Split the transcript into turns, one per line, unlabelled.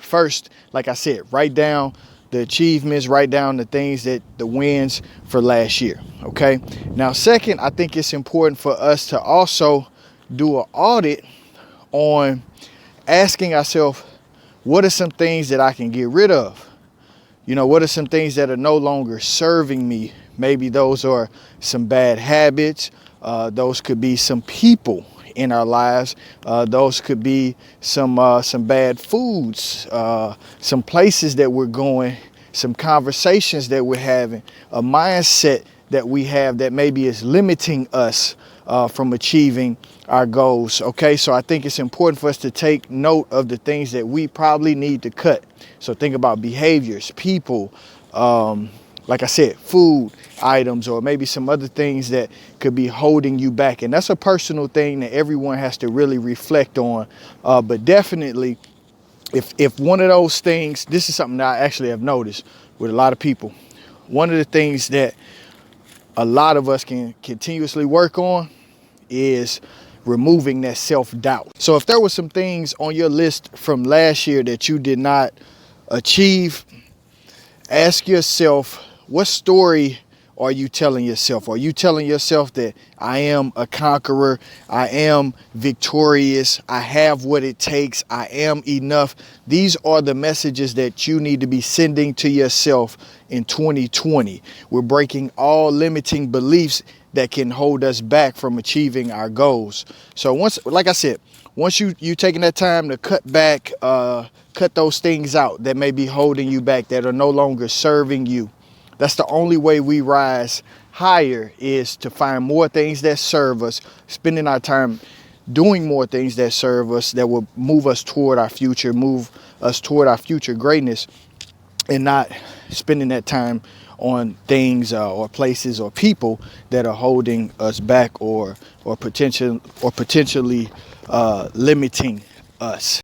first, like I said, write down the achievements, write down the things that the wins for last year. Okay. Now, second, I think it's important for us to also do an audit on asking ourselves, what are some things that I can get rid of? You know, what are some things that are no longer serving me? Maybe those are some bad habits. Those could be some people in our lives. Those could be some bad foods, some places that we're going, some conversations that we're having, a mindset that we have that maybe is limiting us from achieving our goals. Okay, so I think it's important for us to take note of the things that we probably need to cut. So think about behaviors, people, like I said, food items, or maybe some other things that could be holding you back. And that's a personal thing that everyone has to really reflect on. But definitely, if one of those things, this is something that I actually have noticed with a lot of people. One of the things that a lot of us can continuously work on is removing that self-doubt. So if there were some things on your list from last year that you did not achieve, ask yourself, what story are you telling yourself? Are you telling yourself that I am a conqueror, I am victorious, I have what it takes, I am enough? These are the messages that you need to be sending to yourself in 2020. We're breaking all limiting beliefs that can hold us back from achieving our goals. So once, like I said, once you taking that time to cut back, cut those things out that may be holding you back, that are no longer serving you. That's the only way we rise higher, is to find more things that serve us, spending our time doing more things that serve us, that will move us toward our future, move us toward our future greatness, and not spending that time on things or places or people that are holding us back or potentially limiting us.